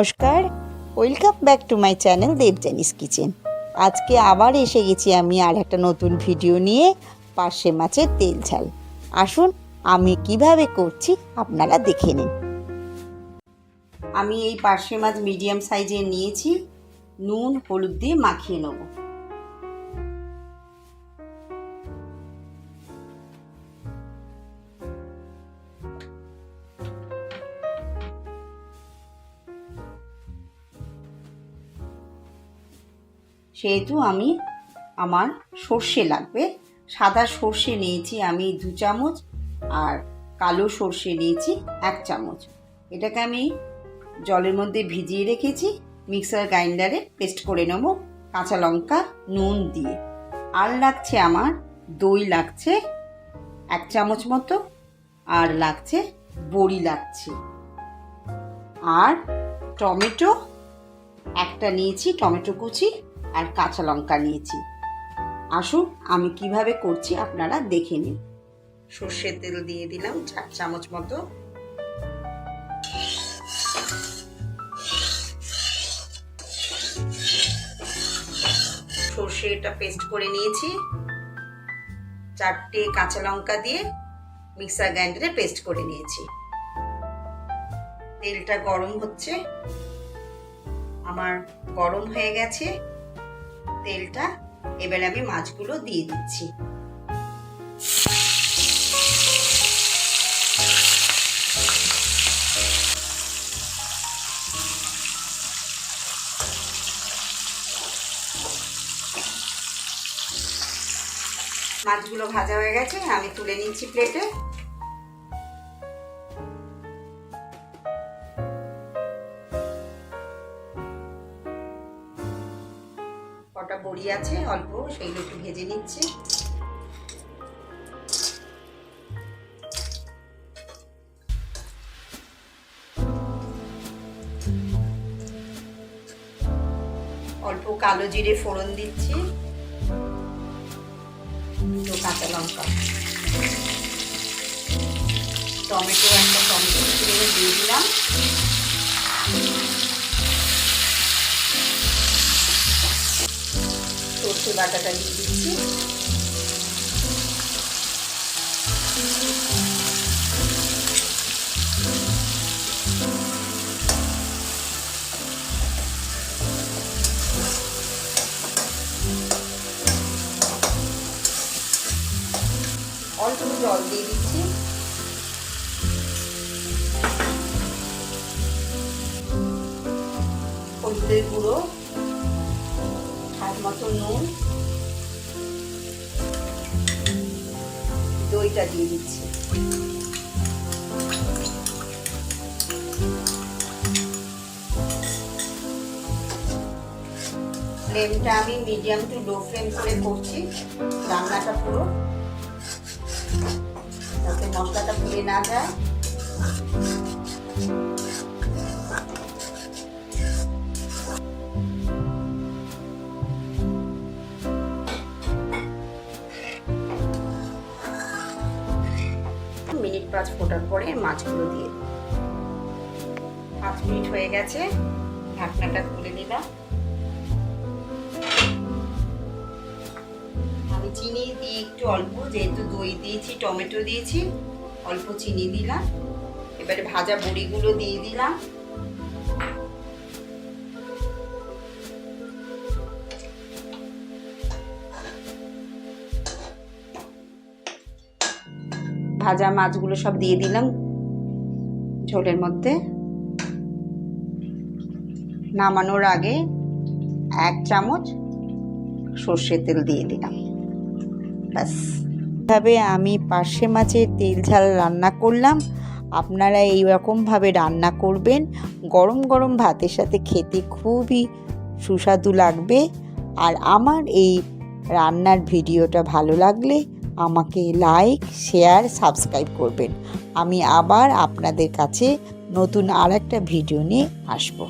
নমস্কার, welcome back to my channel Debjani's kitchen. আজকে আবার এসে গেছি আমি আর একটা নতুন ভিডিও নিয়ে, পার্শে মাছের তেল ঝাল। আসুন আমি কিভাবে করছি আপনারা দেখে নিন। আমি এই পার্শে মাছ মিডিয়াম সাইজের নিয়েছি, নুন হলুদ দিয়ে মাখিয়ে নেব। সেহেতু আমার সর্ষে লাগবে। সাদা সর্ষে নিয়েছি আমি 2 চামচ, আর কালো সর্ষে নিয়েছি 1 চামচ। এটাকে আমি জলের মধ্যে ভিজিয়ে রেখেছি, মিক্সার গ্রাইন্ডারে পেস্ট করে নেব কাঁচা লঙ্কা নুন দিয়ে। আর লাগছে আমার দই লাগছে 1 চামচ মতো, আর লাগছে বড়ি লাগছে, আর টমেটো একটা নিয়েছি, টমেটো কুচি, আর কাঁচা লঙ্কা নিয়েছি। আসুন আমি কিভাবে করছি আপনারা দেখে নিন। সর্ষের তেল দিয়ে দিলাম 4 চামচ মতো। সর্ষেটা পেস্ট করে নিয়েছি, 4টে কাঁচা লঙ্কা দিয়ে মিক্সার গ্রাইন্ডারে পেস্ট করে নিয়েছি। তেলটা গরম হচ্ছে, আমার গরম হয়ে গেছে তেলটা। এবার আমি মাছগুলো দিয়ে দিচ্ছি। মাছগুলো ভাজা হয়ে গেছে, আমি তুলে নিচ্ছি প্লেটে। কটা বড়ি আছে অল্প, সেইগুলো একটু ভেজে নিচ্ছি। অল্প কালো জিরে ফোড়ন দিচ্ছি, 2 কাঁচা লঙ্কা, টমেটো একটা টমেটো চিড়ে দিয়ে দিলাম, সর্ষে বাটাটা দিয়ে দিচ্ছি, অল্প জল দিয়ে দিচ্ছি। হলুদের গুঁড়ো, স্বাদ মতো নুন, দইটা দিয়ে দিচ্ছি। ফ্লেমটা আমি মিডিয়াম টু লো ফ্লেম করে করছি রান্নাটা পুরো, যাতে মশলাটা পুড়ে না যায়। মিনিট 5 ফোটার পরে মাছগুলো দিয়ে 5 মিনিট হয়ে গেছে, ঢাকনাটা খুলে নিলাম। আমি চিনি দিয়ে একটু অল্প, যেহেতু দই দিয়েছি টমেটো দিয়েছি, অল্প চিনি দিলাম। এবারে ভাজা বড়িগুলো দিয়ে দিলাম। ভাজা মাছগুলো সব দিয়ে দিলাম ঝোলের মধ্যে। নামানোর আগে 1 চামচ সর্ষের তেল দিয়ে দিলাম। ব্যাস, এভাবে আমি পার্শে মাছের তেল ঝাল রান্না করলাম। আপনারা এইরকমভাবে রান্না করবেন, গরম গরম ভাতের সাথে খেতে খুবই সুস্বাদু লাগবে। আর আমার এই রান্নার ভিডিওটা ভালো লাগলে আমাকে লাইক শেয়ার সাবস্ক্রাইব করবেন। আমি আবার আপনাদের কাছে নতুন আরেকটা ভিডিও নিয়ে আসবো।